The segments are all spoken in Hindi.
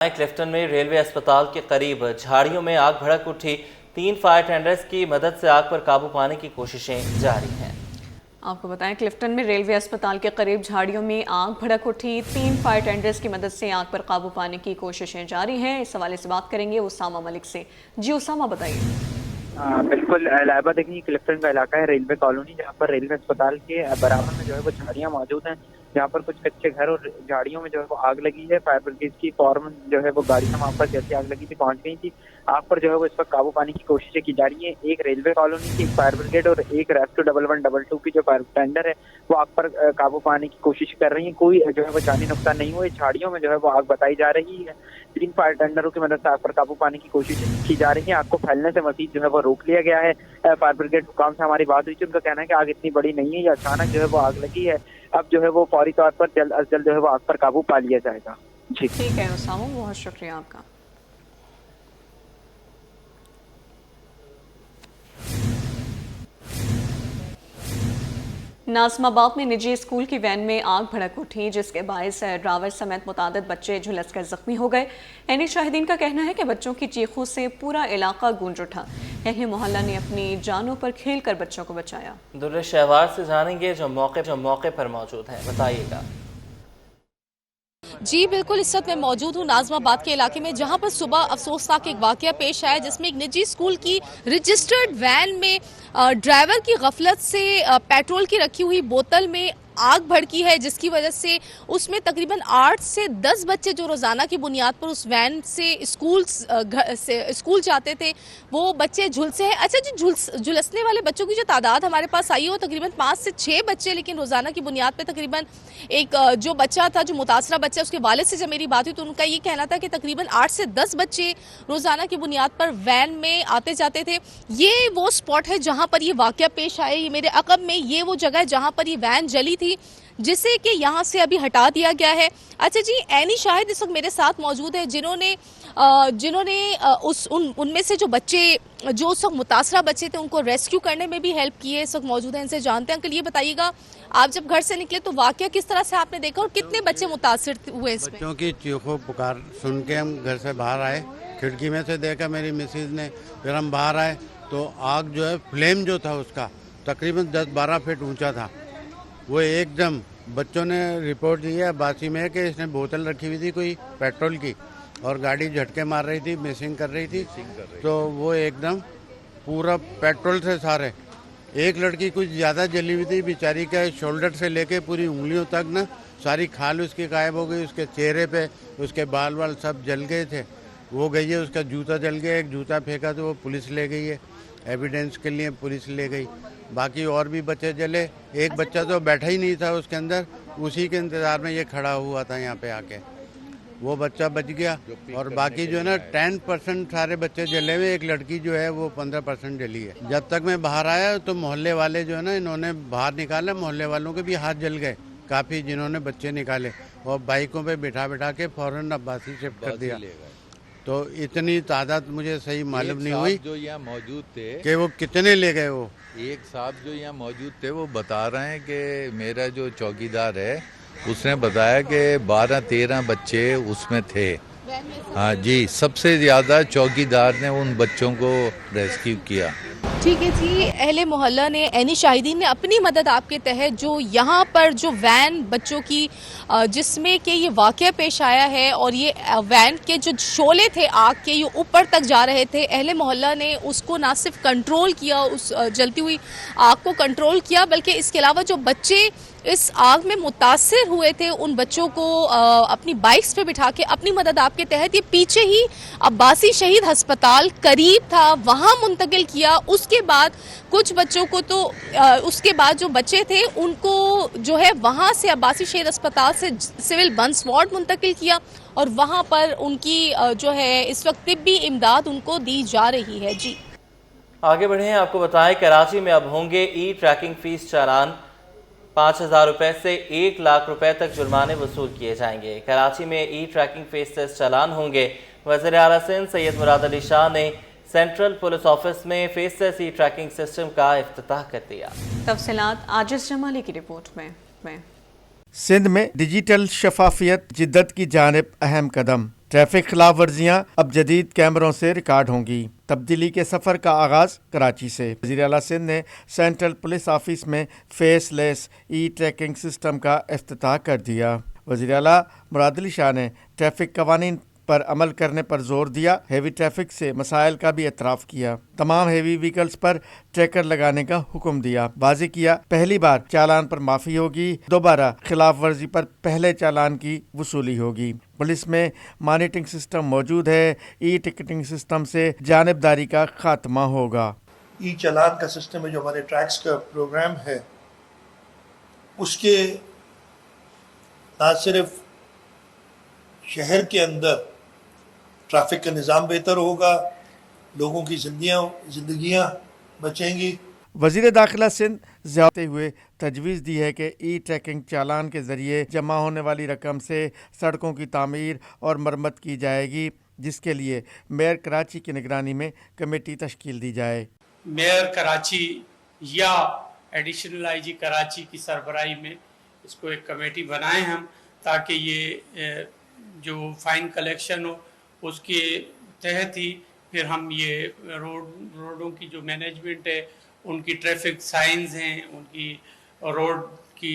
क्लिफ्टन में रेलवे अस्पताल के करीब झाड़ियों में आग भड़क उठी। 3 फायर टेंडर्स की मदद से आग पर काबू पाने की कोशिशें जारी हैं। आपको बताएं, क्लिफ्टन में रेलवे अस्पताल के करीब झाड़ियों में आग भड़क उठी। 3 फायर टेंडर्स की मदद से आग पर काबू पाने की कोशिशें जारी हैं। इस हवाले से बात करेंगे उसामा मलिक से। जी उसामा, बताइए। बिल्कुल, लाइबा देखिए, क्लिफ्टन का इलाका है, रेलवे कॉलोनी, जहाँ पर रेलवे अस्पताल के बराबर में जो है वो झाड़ियाँ मौजूद हैं, जहाँ पर कुछ कच्चे घर और झाड़ियों में जो है वो आग लगी है। फायर ब्रिगेड की फौरन जो है वो गाड़ियाँ वहाँ पर जैसे आग लगी थी पहुंच गई थी। आग पर जो है वो इस वक्त काबू पाने की कोशिशें की जा रही है। एक रेलवे कॉलोनी की फायर ब्रिगेड और एक रेस्क्यू 1112 की जो फायर टेंडर है वो आग पर काबू पाने की कोशिश कर रही है। कोई जो है वो जानी नुकसान नहीं हुआ। झाड़ियों में जो है वो आग बताई जा रही है। 3 फायर टेंडरों की मदद से आग पर काबू पाने की कोशिश की जा रही है। आग को फैलने से मजीद जो है वो रोक लिया गया है। फायर ब्रिगेड हुकाम से हमारी बात हुई थी, उनका कहना है कि आग इतनी बड़ी नहीं है, ये अचानक जो है वो आग लगी है। अब जो है वो फौरी तौर पर जल्द अज जल्द जो है वो आग पर काबू पा लिया जाएगा। जी ठीक है उसामा, बहुत शुक्रिया आपका। नाज़िमाबाद में निजी स्कूल की वैन में आग भड़क उठी, जिसके बायस ड्राइवर समेत मुतादिद बच्चे झुलसकर जख्मी हो गए। एनी शाहिदीन का कहना है कि बच्चों की चीखों से पूरा इलाका गूंज उठा। अहले मोहल्ला ने अपनी जानों पर खेलकर बच्चों को बचाया। दुर्रे शहवार से जानेंगे जो मौके पर मौजूद हैं, बताइएगा। जी बिल्कुल, इस वक्त मैं मौजूद हूँ नाज़िमाबाद के इलाके में, जहाँ पर सुबह अफसोसनाक एक वाकया पेश आया, जिसमें एक निजी स्कूल की रजिस्टर्ड वैन में ड्राइवर की गफलत से पेट्रोल की रखी हुई बोतल में आग भड़की है, जिसकी वजह से उसमें तकरीबन 8 से 10 बच्चे जो रोज़ाना की बुनियाद पर उस वैन से स्कूल जाते थे, वो बच्चे झुलसे हैं। अच्छा जी, झुलसने वाले बच्चों की जो तादाद हमारे पास आई है वो तकरीबन 5 से 6 बच्चे, लेकिन रोज़ाना की बुनियाद पर तकरीबन एक जो बच्चा था, जो मुतासरा बच्चा, उसके वालिद से जब मेरी बात हुई तो उनका ये कहना था कि तकरीबन 8 से 10 बच्चे रोज़ाना की बुनियाद पर वैन में आते जाते थे। ये वो स्पॉट है जहाँ पर ये वाकया पेश आया। ये मेरे अकब में ये वो जगह है जहाँ पर ये वैन जली थी, जिसे कि यहाँ से अभी हटा दिया गया है। अच्छा जी, एनी शाहिद इस वक्त मेरे साथ मौजूद है, जिन्होंने उनमें से जो बच्चे जो उस वक्त मुतासरा बच्चे थे उनको रेस्क्यू करने में भी हेल्प की है, इस वक्त मौजूद है। इनसे जानते हैं। अंकल, ये बताइएगा, आप जब घर से निकले तो वाकया किस तरह से आपने देखा और कितने बच्चे मुतासिर हुए इसमें? बच्चों की चीखों पुकार सुन के हम घर से बाहर आए, खिड़की में से देखा मेरी मिसेज ने, फिर हम बाहर आए तो आग जो है, फ्लेम जो था उसका तकरीबन 10-12 फीट ऊंचा था। वो एकदम बच्चों ने रिपोर्ट दी है बासी में कि इसने बोतल रखी हुई थी कोई पेट्रोल की, और गाड़ी झटके मार रही थी, मिसिंग कर रही थी, तो वो एकदम पूरा पेट्रोल से सारे। एक लड़की कुछ ज़्यादा जली हुई थी, बेचारी का शोल्डर से लेके पूरी उंगलियों तक ना सारी खाल उसकी गायब हो गई। उसके चेहरे पे उसके बाल वाल सब जल गए थे। वो गई है, उसका जूता जल गया, एक जूता फेंका तो वो पुलिस ले गई है, एविडेंस के लिए पुलिस ले गई। बाकी और भी बच्चे जले। एक बच्चा तो बैठा ही नहीं था उसके अंदर, उसी के इंतज़ार में ये खड़ा हुआ था यहाँ पे आके, वो बच्चा बच गया। और बाकी जो है ना 10% सारे बच्चे जले हुए, एक लड़की जो है वो 15% जली है। जब तक मैं बाहर आया तो मोहल्ले वाले जो है ना, इन्होंने बाहर निकाला, मोहल्ले वालों के भी हाथ जल गए काफ़ी, जिन्होंने बच्चे निकाले और बाइकों पे बिठा के फौरन अब्बासी शिफ्ट कर दिया। तो इतनी तादाद मुझे सही मालूम नहीं हुई जो यहाँ मौजूद थे कि वो कितने ले गए। वो एक साहब जो यहाँ मौजूद थे वो बता रहे हैं कि मेरा जो चौकीदार है उसने बताया कि 12-13 बच्चे उसमें थे। हाँ जी, सबसे ज़्यादा चौकीदार ने उन बच्चों को रेस्क्यू किया। ठीक है जी, अहले मोहल्ला ने, एनी शाहिदीन ने अपनी मदद आपके तहत जो यहाँ पर जो वैन बच्चों की जिसमें कि ये वाकया पेश आया है, और ये वैन के जो शोले थे आग के, ये ऊपर तक जा रहे थे, अहले मोहल्ला ने उसको ना सिर्फ कंट्रोल किया, उस जलती हुई आग को कंट्रोल किया, बल्कि इसके अलावा जो बच्चे इस आग में मुतासिर हुए थे उन बच्चों को अपनी बाइक्स पे बिठा के अपनी मदद आपके तहत, ये पीछे ही अब्बासी शहीद अस्पताल करीब था, वहाँ मुंतकिल किया। उसके बाद कुछ बच्चों को तो उसके बाद जो बच्चे थे उनको जो है वहाँ से अब्बासी शहीद अस्पताल से सिविल बंस वार्ड मुंतकिल किया, और वहाँ पर उनकी जो है इस वक्त तिब्बी इमदाद उनको दी जा रही है। जी आगे बढ़े, आपको बताएं, कराची में अब होंगे ई ट्रैकिंग फीस चालान। 5,000 रुपए से 1 लाख रुपए तक जुर्माने वसूल किए जाएंगे। कराची में ई ट्रैकिंग फीस चालान होंगे। वज़ीर आला सिंध सैयद मुराद अली शाह ने सेंट्रल पुलिस ऑफिस में फेसलेस ई ट्रैकिंग सिस्टम का इफ्तिताह कर दिया। तफसीलात आजिज़ जमाली की रिपोर्ट में। सिंध में डिजिटल शफाफियत जिद्दत की जानिब अहम कदम। ट्रैफिक खिलाफ वर्जियाँ अब जदीद कैमरों से रिकॉर्ड होंगी। तब्दीली के सफ़र का आगाज़ कराची से। वज़ीर आला सिंध ने सेंट्रल पुलिस ऑफिस में फेसलेस ई ट्रैकिंग सिस्टम का इफ्तिताह कर दिया। वज़ीर आला मुराद अली शाह ने ट्रैफिक कवानीन पर अमल करने पर जोर दिया। हेवी ट्रैफिक से मसाइल का भी एतराफ़ किया। तमाम हेवी व्हीकल्स पर ट्रैकर लगाने का हुक्म दिया। वाज़ेह किया, पहली बार चालान पर माफ़ी होगी, दोबारा खिलाफ वर्जी पर पहले चालान की वसूली होगी। पुलिस में मॉनिटरिंग सिस्टम मौजूद है। ई टिकटिंग सिस्टम से जानिबदारी का खात्मा होगा। ई चालान का सिस्टम है जो हमारे ट्रैक्स का प्रोग्राम है, उसके न सिर्फ शहर के अंदर ट्रैफिक का निज़ाम बेहतर होगा, लोगों की जिंदगियां बचेंगी। वज़ीर दाखिला सिंध ज़्यादा हुए तजवीज़ दी है कि ई ट्रैकिंग चालान के ज़रिए जमा होने वाली रकम से सड़कों की तामीर और मरम्मत की जाएगी, जिसके लिए मेयर कराची की निगरानी में कमेटी तश्कील दी जाए। मेयर कराची या एडिशनल आईजी कराची की सरबराही में इसको एक कमेटी बनाएं हम, ताकि ये जो फ़ाइन कलेक्शन हो उसके तहत ही फिर हम ये रोडों की जो मैनेजमेंट है, उनकी ट्रैफिक साइंस हैं, उनकी रोड की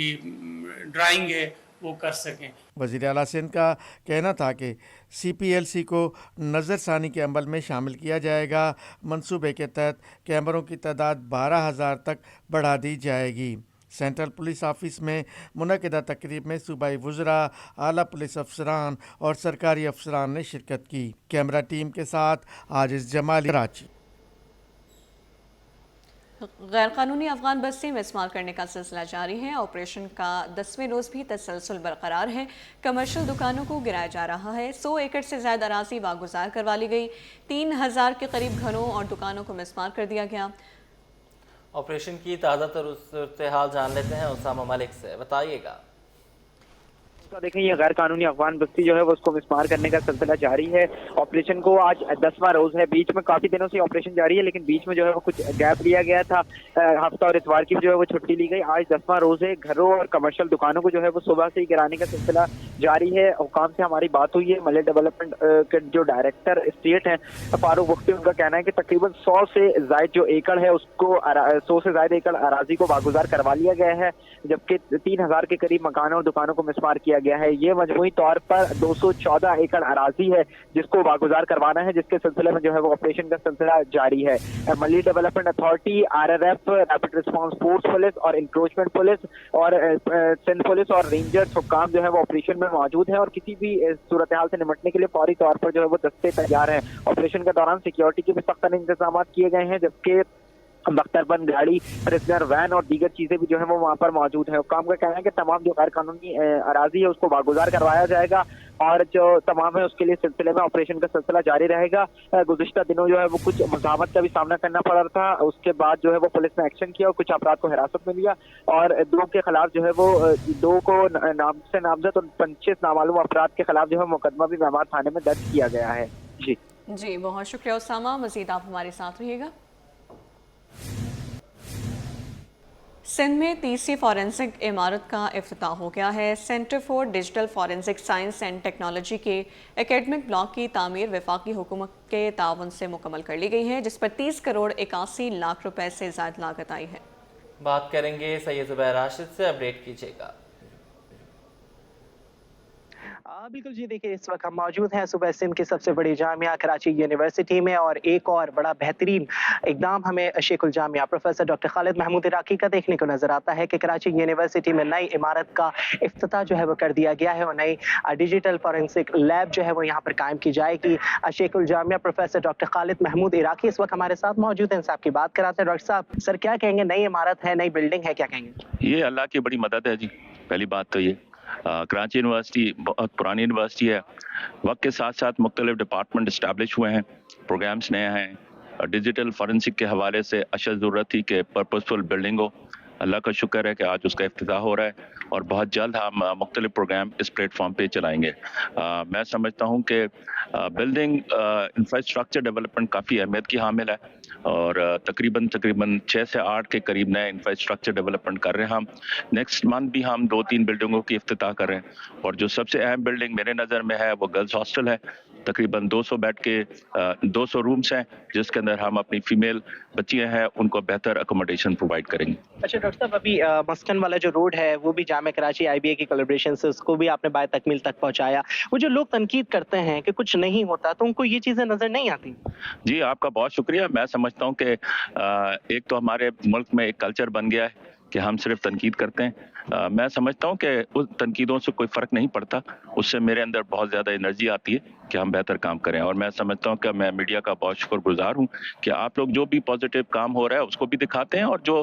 ड्राइंग है, वो कर सकें। वज़ीर आला सिंध का कहना था कि CPLC को नज़रसानी के अमल में शामिल किया जाएगा। मंसूबे के तहत कैमरों की तादाद 12,000 तक बढ़ा दी जाएगी। सेंट्रल पुलिस ऑफिस में मुनक़िदा तकरीब में सूबाई वज़रा, आला पुलिस अफसरान और सरकारी अफसरान ने शिरकत की। कैमरा टीम के साथ आजिज़ जमाली, कराची। गैर कानूनी अफगान बस्ती में इस्तेमाल करने का सिलसिला जारी है। ऑपरेशन का 10वें रोज़ भी तसलसल बरकरार है। कमर्शियल दुकानों को गिराया जा रहा है। 100 एकड़ से ज़्यादा अराज़ी वागुजार करवा ली गई। 3000 के करीब घरों और दुकानों को मिसमार कर दिया गया। ऑपरेशन की ताज़ा सूरत हाल जान लेते हैं उसामा मलिक से, बताइएगा। देखें, ये गैर कानूनी अफगान बस्ती जो है वो उसको मिसमार करने का सिलसिला जारी है। ऑपरेशन को आज 10वां रोज है। बीच में काफी दिनों से ऑपरेशन जारी है, लेकिन बीच में जो है वो कुछ गैप लिया गया था। हफ्ता और इतवार की जो है वो छुट्टी ली गई। आज 10वां रोज है। घरों और कमर्शियल दुकानों को जो है वो सुबह से ही गिराने का सिलसिला जारी है। हुकाम से हमारी बात हुई है। मलय डेवलपमेंट के जो डायरेक्टर स्टेट हैं फारूक मुफ्ती, उनका कहना है कि तकरीबन 100 से जायद जो एकड़ है उसको 100 से जायद एकड़ अराजी को वागुजार करवा लिया गया है, जबकि 3000 के करीब मकानों और दुकानों को मिसमार किया गया है। ये मजमूई तौर पर 214 एकड़ अराजी है जिसको वागुजार करवाना है, जिसके सिलसिले में जो है वो ऑपरेशन का सिलसिला जारी है। मली development authority, RRF, rapid response force police और इंक्रोचमेंट पुलिस और सिंध पुलिस और रेंजर्स हुक्काम जो है वो ऑपरेशन में मौजूद है और किसी भी सूरत हाल से निपटने के लिए फौरी तौर पर जो है वो दस्ते तैयार हैं। ऑपरेशन के दौरान सिक्योरिटी के भी सख्त इंतजाम किए गए हैं, जबकि बख्तरबंद गाड़ी, प्रिजनर वैन और दीगर चीजें भी जो है वो वहाँ पर मौजूद है। हुक्काम का कहना है कि तमाम जो गैर कानूनी अराजी है उसको वागुजार करवाया जाएगा और जो तमाम है उसके लिए सिलसिले में ऑपरेशन का सिलसिला जारी रहेगा। गुज़िश्ता दिनों जो है वो कुछ मुज़ाहमत का भी सामना करना पड़ा था, उसके बाद जो है वो पुलिस ने एक्शन किया और कुछ अपराध को हिरासत में लिया और 2 के खिलाफ जो है वो 2 को नाम से नामजद और 25 नामालूम अपराध के खिलाफ जो है मुकदमा भी मेमार थाने में दर्ज किया गया है। जी बहुत शुक्रिया उसामा, मज़ीद आप हमारे साथ रहिएगा। सिंध में तीसरी फॉरेंसिक इमारत का इफ्तिताह हो गया है। Centre for digital forensic science and technology के एकेडमिक ब्लॉक की तामीर वफाकी हुकूमत के ताउन से मुकम्मल कर ली गई है, जिस पर 30 करोड़ 81 लाख रुपए से ज़्यादा लागत आई है। बात करेंगे सैयद ज़ुबैर राशिद से, अपडेट कीजिएगा। बिल्कुल जी, देखिए इस वक्त हम मौजूद हैं सुबह सिंध की सबसे बड़ी जामिया कराची यूनिवर्सिटी में और एक और बड़ा बेहतरीन इकदाम हमें शेखुल जामिया प्रोफेसर डॉक्टर खालिद महमूद इराकी का देखने को नजर आता है कि कराची यूनिवर्सिटी में नई इमारत का इफ्तिताह जो है वो कर दिया गया है और नई डिजिटल फॉरेंसिक लैब जो है वो यहाँ पर कायम की जाएगी। शेखुल जामिया प्रोफेसर डॉक्टर खालिद महमूद इराकी इस वक्त हमारे साथ मौजूद हैं, इनसे आपकी बात कराते हैं। डॉक्टर साहब, सर क्या कहेंगे, नई इमारत है, नई बिल्डिंग है, क्या कहेंगे? ये अल्लाह की बड़ी मदद है जी। पहली बात तो ये कराची यूनिवर्सिटी बहुत पुरानी यूनिवर्सिटी है। वक्त के साथ साथ मुख्तलिफ डिपार्टमेंट इस्टेब्लिश हुए हैं, प्रोग्राम्स नए हैं। डिजिटल फॉरेंसिक के हवाले से अशद ज़रूरत थी कि पर्पसफुल बिल्डिंग हो, अल्लाह का शुक्र है कि आज उसका इफ्तिताह हो रहा है और बहुत जल्द हम मुख्तलिफ प्रोग्राम इस प्लेटफॉर्म पे चलाएंगे। मैं समझता हूँ कि बिल्डिंग इंफ्रास्ट्रक्चर डेवलपमेंट काफ़ी अहमियत की हामिल है और तकरीबन 6 से 8 के करीब नए इंफ्रास्ट्रक्चर डेवलपमेंट कर रहे हैं हम। नेक्स्ट मंथ भी हम 2-3 बिल्डिंगों की इफ्तिताह कर रहे हैं और जो सबसे अहम बिल्डिंग मेरे नज़र में है वो गर्ल्स हॉस्टल है। तकरीबन 200 बेड के 200 रूम्स हैं जिसके अंदर हम अपनी फीमेल बच्चियां हैं उनको बेहतर अकोमोडेशन प्रोवाइड करेंगे। अच्छा डॉक्टर साहब, अभी मस्कन वाला जो रोड है वो भी जामिया कराची IBA की कोलैबोरेशन से उसको भी आपने बाय तकमील तक पहुंचाया। वो जो लोग तनकीद करते हैं कि कुछ नहीं होता, तो उनको ये चीजें नजर नहीं आती? जी, आपका बहुत शुक्रिया। मैं समझता हूँ कि एक तो हमारे मुल्क में एक कल्चर बन गया है कि हम सिर्फ तनकीद करते हैं। मैं समझता हूँ कि उस तनकीदों से कोई फ़र्क नहीं पड़ता, उससे मेरे अंदर बहुत ज़्यादा एनर्जी आती है कि हम बेहतर काम करें और मैं समझता हूँ कि मैं मीडिया का बहुत शुक्रगुजार हूँ कि आप लोग जो भी पॉजिटिव काम हो रहा है उसको भी दिखाते हैं और जो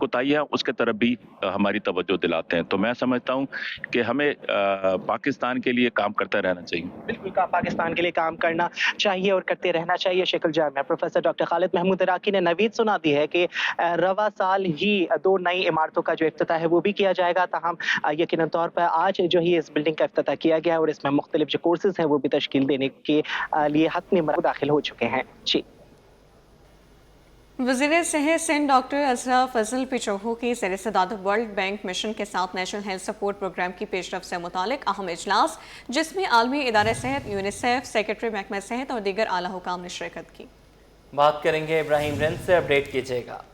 कोताही है उसके तरफ भी हमारी तवज्जो दिलाते हैं। तो मैं समझता हूँ कि हमें पाकिस्तान के लिए काम करता रहना चाहिए। बिल्कुल, पाकिस्तान के लिए काम करना चाहिए और करते रहना चाहिए। शेखुल जामिया प्रोफेसर डॉक्टर खालिद महमूद इराकी ने नवीद सुना दी है कि रवा साल ही 2 नई इमारतों का जो इफ्तिताह है वो भी किया जाएगा। ताहम यकीनन तौर पर आज जो ही इस बिल्डिंग का इफ्तिताह किया गया है और इसमें मुख्तलिफ जो कोर्सेज हैं वो भी तश्कील देने के लिए हतमी मरहले दाखिल हो चुके हैं। जी, वज़ीर सेहत सिंध डॉक्टर अजरा फजल पिचोहू की ज़ेर सदारत वर्ल्ड बैंक मिशन के साथ नेशनल हेल्थ सपोर्ट प्रोग्राम की पेशरफ से मुतालिक अहम इजलास, जिसमें आलमी इदारे सेहत, यूनिसेफ, सेक्रेटरी महकमा सेहत और दीगर आला हुकाम ने शिरकत की। बात करेंगे इब्राहिम रिंद से, अपडेट कीजिएगा।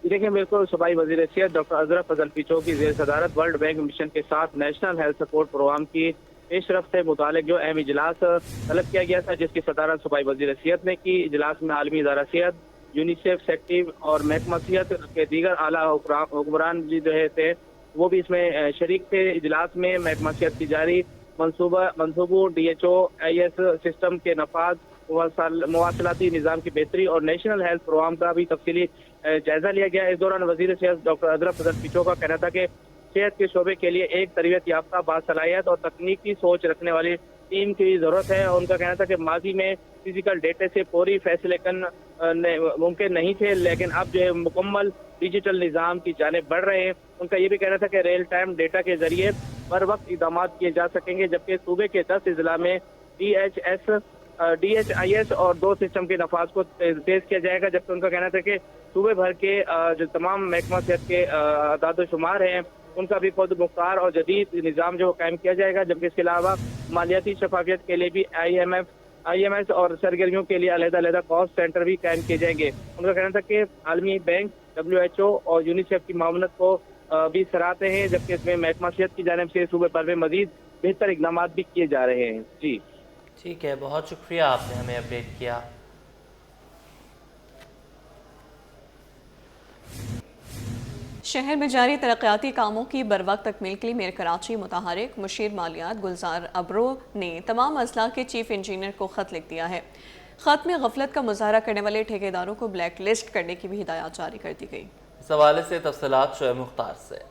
देखिए, बिल्कुल सूबाई वज़ीर सेहत डॉक्टर अजरा फजल पिचोहू की ज़ेर सदारत वर्ल्ड बैंक मिशन के साथ नेशनल हेल्थ सपोर्ट प्रोग्राम की पेशरफ से मुतालिक जो अहम इजलास तलब किया गया था, जिसकी सदारत सूबाई वज़ीर सेहत ने की। इजलास में आलमी इदारा सेहत, यूनिसेफ, सेक्रेटरी और महकमा सेहत के दीगर आला हुक्मरान जो है थे वो भी इसमें शरीक थे। इजलास में महकमा सेहत की जारी मनसूबों, DHO IS सिस्टम के नफाज, मवासलाती निज़ाम की बेहतरी और नेशनल हेल्थ प्रोग्राम का भी तफसीली जायजा लिया गया। इस दौरान वज़ीर सेहत डॉक्टर अजरा फजल पिचोहू का कहना था कि सेहत के शोबे के लिए एक तरबियत याफ्ता, बासलाहियत और तकनीकी सोच रखने वाली टीम की ज़रूरत है। उनका कहना था कि माजी में फिजिकल डेटा से पूरी फैसले मुमकिन नहीं थे, लेकिन अब जो है मुकम्मल डिजिटल निज़ाम की जानिब बढ़ रहे हैं। उनका ये भी कहना था कि रियल टाइम डेटा के जरिए बर वक्त इक़दाम किए जा सकेंगे, जबकि सूबे के 10 अजला में DHIS और 2 सिस्टम के नफाज को तेज किया जाएगा। जबकि उनका कहना था कि सूबे भर के जो तमाम महकमा सेहत के आदाद शुमार हैं उनका भी खुद मुख्तार और जदीद निज़ाम जो कायम किया जाएगा। जबकि इसके अलावा मालियाती शफाफियत के लिए भी IMS और सरगर्मियों के लिए अलग-अलग कॉस्ट सेंटर भी कायम किए जाएंगे। उनका कहना था कि आलमी बैंक, WHO और यूनिसेफ की मामलत को भी सराहते हैं, जबकि इसमें महकमा सेहत की जानिब से सूबे भर में मजीद बेहतर इक़दाम भी किए जा रहे हैं। जी ठीक है, बहुत शुक्रिया, आपने हमें अपडेट किया। शहर में जारी तरक्याती कामों की बरवक्त तकमील के लिए मेयर कराची मुतहरिक मुशीर मालियात गुलजार अब्रो ने तमाम अजला के चीफ इंजीनियर को ख़त लिख दिया है। ख़त में गफलत का मुजाहरा करने वाले ठेकेदारों को ब्लैक लिस्ट करने की भी हिदायत जारी कर दी गई। इस हवाले से तफसीलात शोएब मुख्तार से।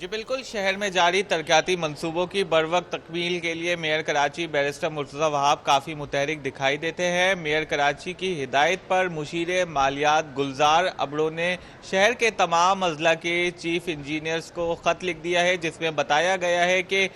जी बिल्कुल, शहर में जारी तरक्याती मंसूबों की बरवक्त तकमील के लिए मेयर कराची बैरिस्टर मुर्तज़ा वहाब काफ़ी मुतहरिक दिखाई देते हैं। मेयर कराची की हिदायत पर मुशीर मालियात गुलजार अबड़ो ने शहर के तमाम अजला के चीफ इंजीनियर्स को ख़त लिख दिया है, जिसमें बताया गया है कि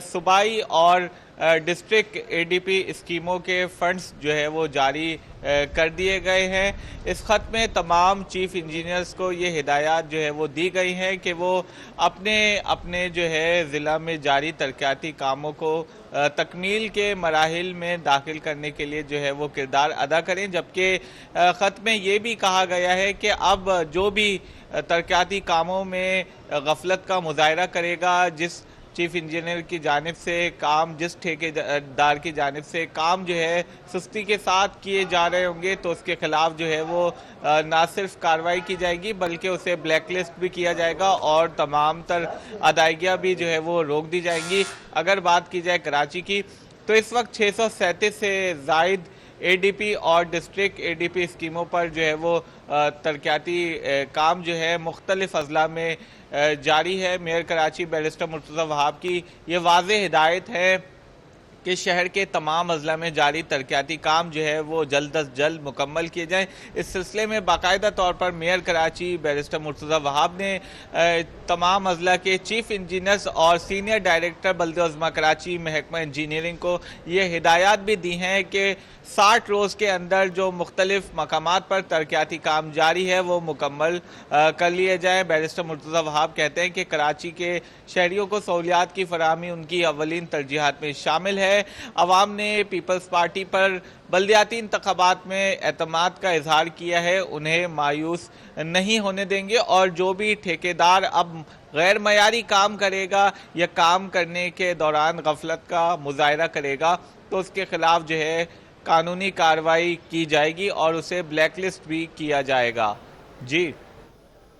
सूबाई और डिस्ट्रिक्ट ADP स्कीमों के फंड्स जो है वो जारी कर दिए गए हैं। इस ख़त में तमाम चीफ इंजीनियर्स को ये हिदायत जो है वो दी गई हैं कि वो अपने अपने जो है ज़िला में जारी तरक्याती कामों को तकमील के मराहिल में दाखिल करने के लिए जो है वो किरदार अदा करें। जबकि ख़त में ये भी कहा गया है कि अब जो भी तरक्याती कामों में गफलत का मुजाहरा करेगा, जिस चीफ इंजीनियर की जानिब से काम, जिस ठेकेदार की जानिब से काम जो है सुस्ती के साथ किए जा रहे होंगे, तो उसके खिलाफ जो है वो ना सिर्फ कार्रवाई की जाएगी बल्कि उसे ब्लैक लिस्ट भी किया जाएगा और तमाम तर अदायगियाँ भी जो है वो रोक दी जाएंगी। अगर बात की जाए कराची की, तो इस वक्त 637 से ज़ायद ADP और डिस्ट्रिक्ट ADP स्कीमों पर जो है वो तरक्याती काम जो है मुख्तलिफ अजला में जारी है। मेयर कराची बैरिस्टर मुर्तज़ा वहाब की ये वाज़ेह हिदायत है कि शहर के तमाम अजला में जारी तरक्याती काम जो है वो जल्द अज जल्द मुकम्मल किए जाएं। इस सिलसिले में बाकायदा तौर पर मेयर कराची बैरिस्टर मुर्तज़ा वहाब ने तमाम अजला के चीफ इंजीनियर्स और सीनियर डायरेक्टर बल्दे-ए-अज़मा कराची महकमा इंजीनियरिंग को ये हिदायत भी दी हैं कि 60 रोज़ के अंदर जो मुख्तलिफ मकामात पर तरक्याती काम जारी है वो मुकम्मल कर लिए जाएँ। बैरिस्टर मुर्तज़ा वहाब कहते हैं कि कराची के शहरियों को सहूलियात की फराहमी उनकी अव्वलीन तरजीहात में शामिल है। अवाम ने पीपल्स पार्टी पर बल्दियाती इंतखाबात में एतमाद का इजहार किया है, उन्हें मायूस नहीं होने देंगे और जो भी ठेकेदार अब गैर मयारी काम करेगा या काम करने के दौरान गफलत का मुजाहरा करेगा तो उसके खिलाफ जो है कानूनी कार्रवाई की जाएगी और उसे ब्लैकलिस्ट भी किया जाएगा। जी,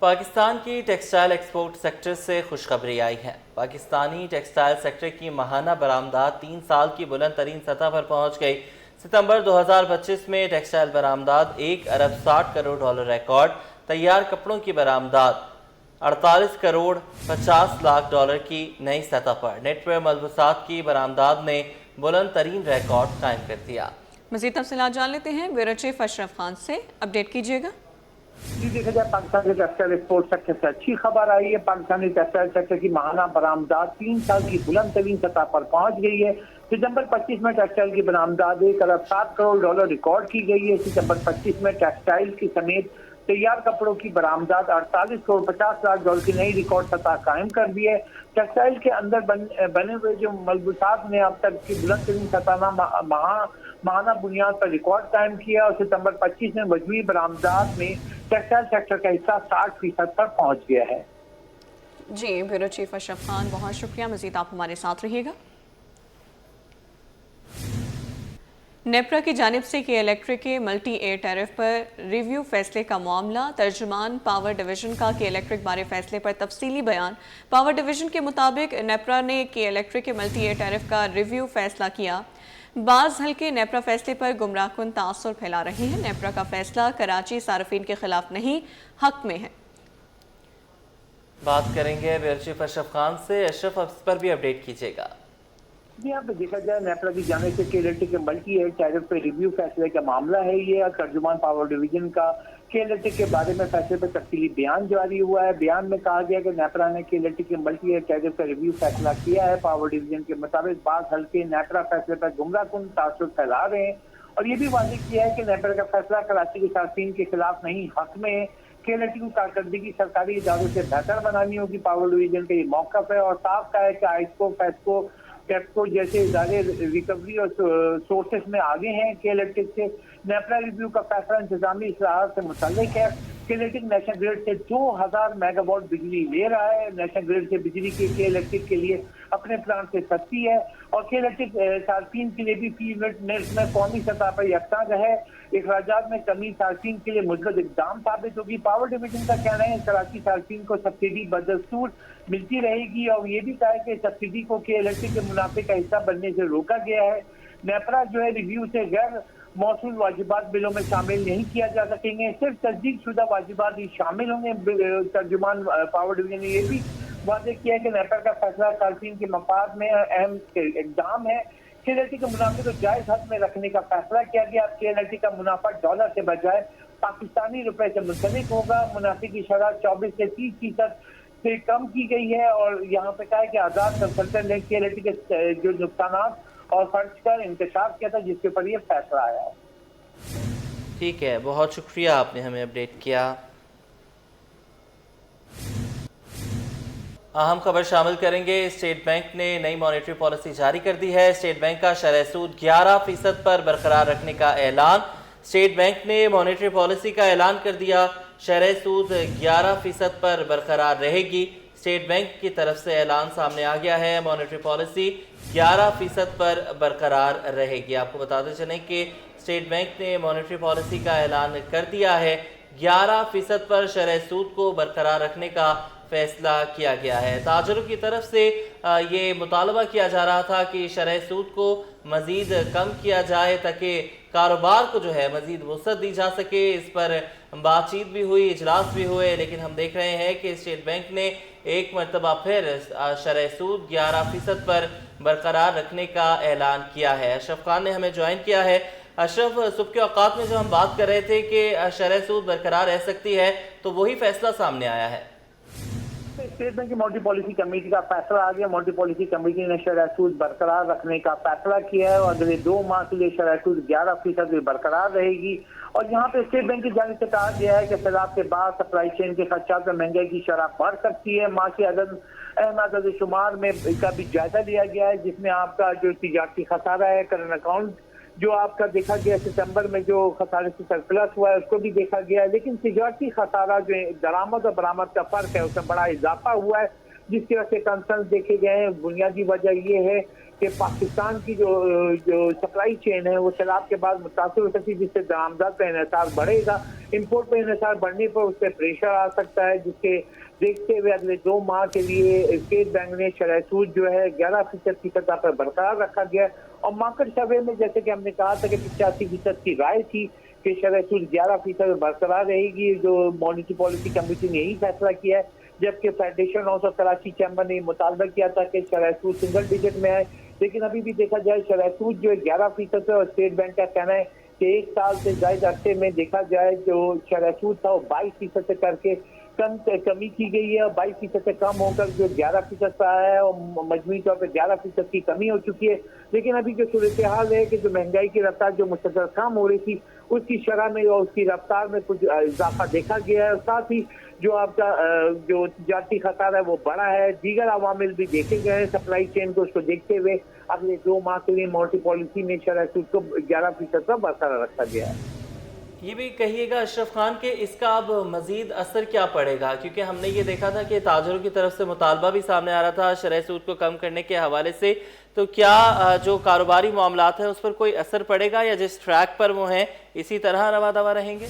पाकिस्तान की टेक्सटाइल एक्सपोर्ट सेक्टर से खुशखबरी आई है। पाकिस्तानी टेक्सटाइल सेक्टर की माहाना बरामदात 3 साल की बुलंद तरीन सतह पर पहुंच गई। सितंबर 2025 में टेक्सटाइल बरामदात 1 अरब 60 करोड़ डॉलर रिकॉर्ड, तैयार कपड़ों की बरामदात 48 करोड़ 50 लाख डॉलर की नई सतह पर। नेटवेयर मलबूसात की बरामदात ने बुलंद तरीन रिकॉर्ड कायम कर दिया। मज़ीद तफसीलात जान लेते हैं ब्यूरो चीफ अशरफ खान से, अपडेट कीजिएगा। जी, देखा जाए पाकिस्तान के टेक्सटाइल एक्सपोर्ट सेक्टर से अच्छी खबर आई है। पाकिस्तानी टेक्सटाइल सेक्टर की माहाना बरामदात 3 साल की बुलंद तरीन सतह पर पहुंच गई है। सितंबर 25 में टेक्सटाइल की बरामदात 1 अरब 7 करोड़ डॉलर रिकॉर्ड की गई है। सितंबर 25 में टेक्सटाइल की समेत तैयार कपड़ों की बरामदात 48 करोड़ 50 लाख डॉलर की नई रिकॉर्ड सतह कायम कर दी है। टेक्सटाइल के अंदर बने हुए जो मलबूसात ने अब तक की बुलंद तरीन सतह माहाना बुनियाद पर रिकॉर्ड कायम किया और सितंबर 25 में मजमूई बरामदात में टेक्सटाइल सेक्टर का हिस्सा 60% पर पहुंच गया है। जी, ब्यूरो चीफ अशरफ खान, बहुत शुक्रिया। मजीद आप हमारे साथ रहिएगा। नेपरा की जानिब से के इलेक्ट्रिक के मल्टी एयर टैरिफ पर रिव्यू फैसले का मामला। तर्जुमान पावर डिवीजन का के इलेक्ट्रिक बारे फैसले पर तफसीली बयान। पावर डिवीजन के मुताबिक नेपरा ने के इलेक्ट्रिक के मल्टी एयर टैरिफ का रिव्यू फैसला किया। बाज़ हल्के नेपरा फैसले पर गुमराहकुन तासुर फैला रहे हैं। नेपरा का फैसला कराची सार्फिन के खिलाफ नहीं, हक में है। बात करेंगे ब्यूरो चीफ अशरफ खान से। अशरफ, अब इस पर भी अपडेट कीजिएगा। यहाँ पे देखा जाए नेपरा की जानिब से के इलेक्ट्रिक के मल्टी एयर टैरिफ पे रिव्यू फैसले का मामला है। ये तर्जुमान पावर डिवीजन का के इलेक्ट्रिक के बारे में फैसले पर तफसीली बयान जारी हुआ है। बयान में कहा गया कि नेपरा ने के इलेक्ट्रिक के मल्टी एयर टैरिफ का रिव्यू फैसला किया है। पावर डिवीजन के मुताबिक बात हल्के नेपरा फैसले पर गुमराहकुन तासुर फैला रहे हैं और ये भी वाज़ेह किया है कि नेपरा का फैसला कराची के सार्फिन के खिलाफ नहीं, हक में है। के इलेक्ट्रिक की कारकर्दगी सरकारी इदारों से बेहतर बनानी होगी। पावर डिवीजन का ये मौक़िफ़ है और साफ कहा है कि आइस्को, फेस्को, कैप्को जैसे इदारे रिकवरी और सोर्सेस में आगे हैं के इलेक्ट्रिक से। नेपरा रिव्यू का फैसला इंतजामी इस्लाहात से मुतल्लिक है। के इलेक्ट्रिक नेशनल ग्रिड से 2000 मेगावाट बिजली ले रहा है। नेशनल ग्रिड से बिजली के इलेक्ट्रिक के लिए अपने प्लांट से सस्ती है और के इलेक्ट्रिक सार्फिन के लिए भी फी यूनिट नेट में कौमी सतह पर यकसा रहे। अखराजात में कमी सार्फिन के लिए मुस्बत इक़दाम साबित होगी। पावर डिवीजन का कहना है कराची सार्फिन को सब्सिडी बदस्तूर मिलती रहेगी और ये भी कहा है कि सब्सिडी को के इलेक्ट्रिक के मुनाफे का हिस्सा बनने से रोका गया है। नेपरा जो है रिव्यू से गैर मौसूल वाजिबात बिलों में शामिल नहीं किया जा सकेंगे, सिर्फ तस्दीक शुदा वाजिबात ही शामिल होंगे। तर्जुमान पावर डिवीजन ने यह भी वाज़ेह किया है कि नेपरा का फैसला सार्फिन के मफाद में अहम इक़दाम है। के इलेक्ट्रिक के मुनाफे को जायज़ हद में रखने का फैसला किया गया। के इलेक्ट्रिक का मुनाफा डॉलर से बजाय पाकिस्तानी रुपए से मुंसलिक होगा। मुनाफे की शरह 24 से 30% से कम की गई है और यहाँ पे कहा है कि आज़ाद कंसल्टेंट ने के इलेक्ट्रिक के जो नुकसान और खर्च कर इंकशाफ किया था जिसके ऊपर ये फैसला आया है। ठीक है, बहुत शुक्रिया, आपने हमें अपडेट किया। अहम खबर शामिल करेंगे। स्टेट बैंक ने नई मॉनेटरी पॉलिसी जारी कर दी है। स्टेट बैंक का शरह सूद 11% पर बरकरार रखने का ऐलान। स्टेट बैंक ने मॉनेटरी पॉलिसी का ऐलान कर दिया। शरह सूद 11% पर बरकरार रहेगी। स्टेट बैंक की तरफ से ऐलान सामने आ गया है। मॉनेटरी पॉलिसी 11% पर बरकरार रहेगी। आपको बताते चलें कि स्टेट बैंक ने मॉनेटरी पॉलिसी का ऐलान कर दिया है। 11% पर शरह सूद को बरकरार रखने का फैसला किया गया है। ताजरों की तरफ से ये मुतालबा किया जा रहा था कि शरह सूद को मज़ीद कम किया जाए ताकि कारोबार को जो है मज़ीद वसअत दी जा सके। इस पर बातचीत भी हुई, इजलास भी हुए, लेकिन हम देख रहे हैं कि स्टेट बैंक ने एक मरतबा फिर शरह सूद 11% पर बरकरार रखने का ऐलान किया है। अशरफ खान ने हमें ज्वाइन किया है। अशरफ, सुबह के औकात में जो हम बात कर रहे थे कि शरह सूद बरकरार रह सकती है, तो वही फैसला सामने आया है। स्टेट बैंक की मल्टी पॉलिसी कमेटी का फैसला आ गया। मल्टी पॉलिसी कमेटी ने शरह सूद बरकरार रखने का फैसला किया है और अगले 2 माह के लिए शरह सूद 11% बरकरार रहेगी। और यहाँ पे स्टेट बैंक की जानिब से कहा गया है कि सैलाब के बाद सप्लाई चेन के खर्चात में महंगाई की शरह बढ़ सकती है। माह के अदद शुमार में इसका भी जायजा लिया गया है, जिसमें आपका जो तिजारती खसारा है, करंट अकाउंट जो आपका देखा गया सितंबर में जो खसारे से सरप्लस हुआ है उसको भी देखा गया है। लेकिन तिजारती खसारा जो दरामद और बरामद का फर्क है उसमें बड़ा इजाफा हुआ है, जिसकी वजह से कंसर्न देखे गए हैं। बुनियादी वजह ये है कि पाकिस्तान की जो सप्लाई चेन है वो सैलाब के बाद मुतासर हो सकती है, जिससे दरामदात का इन्हिसार बढ़ेगा। इम्पोर्ट पर इन्हिसार बढ़ने पर उस पर प्रेशर आ सकता है, जिसके देखते हुए अगले 2 माह के लिए स्टेट बैंक ने शरह सूद जो है 11% की सतह पर बरकरार रखा गया। और मार्केट सर्वे में जैसे कि हमने कहा था कि 85% की राय थी कि शरह सूद 11% बरकरार रहेगी। जो मॉनेटरी पॉलिसी कमेटी ने यही फैसला किया है, जबकि federation house of Karachi chamber ने मुतालबा किया था कि शरह सूद सिंगल डिजिट में है। लेकिन अभी भी देखा जाए शरह सूद जो 11% है और स्टेट बैंक का कहना है कि 1 साल से ज्यादा अरसे में देखा जाए जो शरह सूद था वो 22% से करके कमी की गई है और 22% से कम होकर जो 11% पर आया है और मजमूई तौर पर 11% की कमी हो चुकी है। लेकिन अभी जो सूरत हाल है कि जो महंगाई की रफ्तार जो मुसलसल कम हो रही थी उसकी शरह में और उसकी रफ्तार में कुछ इजाफा देखा गया है। साथ ही जो आपका जो तिजारती खसारा है वो बड़ा है। दीगर अवामिल भी देखे गए हैं सप्लाई चेन को, उसको देखते हुए अगले 2 माह के लिए मॉनेटरी पॉलिसी में शरह सूद को 11% पर बरकरार रखा गया है। ये भी कहिएगा अशरफ खान के इसका अब मज़ीद असर क्या पड़ेगा, क्योंकि हमने ये देखा था कि ताजरों की तरफ से मुतालबा भी सामने आ रहा था शरह सूद को कम करने के हवाले से। तो क्या जो कारोबारी मामलात हैं उस पर कोई असर पड़ेगा या जिस ट्रैक पर वो हैं इसी तरह रवा दवा रहेंगे?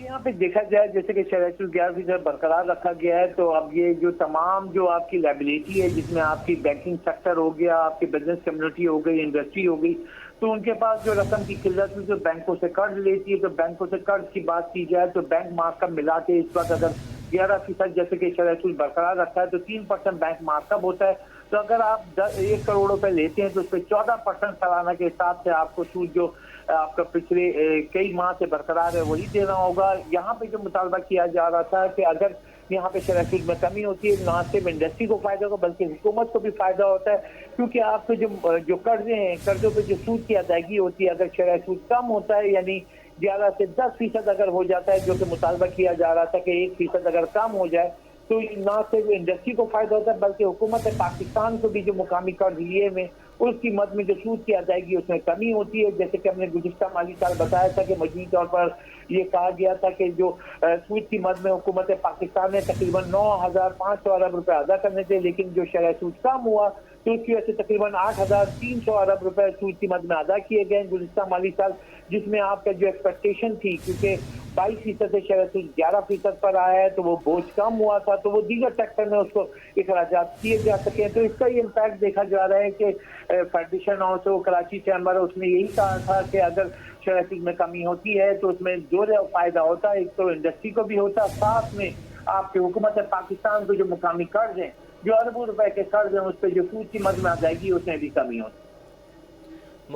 यहाँ पे देखा जाए जैसे कि शरह सूद 11% बरकरार रखा गया है, तो अब ये जो तमाम जो आपकी लायबिलिटी है जिसमें आपकी बैंकिंग सेक्टर हो गया, आपकी बिजनेस कम्युनिटी हो गई, इंडस्ट्री हो गई, तो उनके पास जो रकम की किल्लत में जो बैंकों से कर्ज लेती है, तो बैंकों से कर्ज की बात की जाए तो बैंक मार्कअप मिला के इस वक्त अगर 11% जैसे कि शरह सूद बरकरार रखा है तो 3% बैंक मार्कअप होता है। तो अगर आप 1 करोड़ रुपए लेते हैं तो उस पर 14% सालाना के हिसाब से आपको सूद जो आपका पिछले कई माह से बरकरार है वही देना होगा। यहाँ पे जो मुतालबा किया जा रहा था कि अगर यहाँ पे शरह सूद में कमी होती है ना सिर्फ इंडस्ट्री को फायदा होगा बल्कि हुकूमत को भी फायदा होता है, क्योंकि आपके जो कर्जे हैं, कर्जों पे जो सूद की अदायगी होती है, अगर शरह सूद कम होता है यानी 11 से 10% अगर हो जाता है, जो कि मुतालबा किया जा रहा था कि 1% अगर कम हो जाए तो ना सिर्फ इंडस्ट्री को फायदा होता है बल्कि हुकूमत पाकिस्तान को भी जो मुकामी कर्ज लिए में उसकी मद में जो सूद की अदायगी उसमें कमी होती है। जैसे कि हमने गुज़िश्ता माली साल बताया था कि मजमूई तौर पर ये कहा गया था कि जो सूद की मद में हुकूमत पाकिस्तान ने तकरीबन 9,500 अरब रुपए अदा करने थे, लेकिन जो शरह सूद कम हुआ तो उसकी वजह से तकरीबन 8,300 अरब रुपए सूद की मद में अदा किए गए गुज़िश्ता माली साल, जिसमें आपका जो एक्सपेक्टेशन थी क्योंकि 22% से शरह सूद 11% पर आया है तो वो बोझ कम हुआ था, तो वो दीगर सेक्टर में उसको इखराजात किए जा सके। तो इसका ये इम्पैक्ट देखा जा रहा है कि फेडरेशन हाउस हो, कराची चैम्बर, उसने यही कहा था कि अगर शरह सूद में कमी होती है तो उसमें दो फायदा होता है, एक तो इंडस्ट्री को भी होता है, साथ में आपकी हुकूमत पाकिस्तान को जो मुकामी कर्ज है, जो अरबों रुपए के कर्ज है, उस पर जो सूद की मद में अदायगी उसमें भी कमी होती है।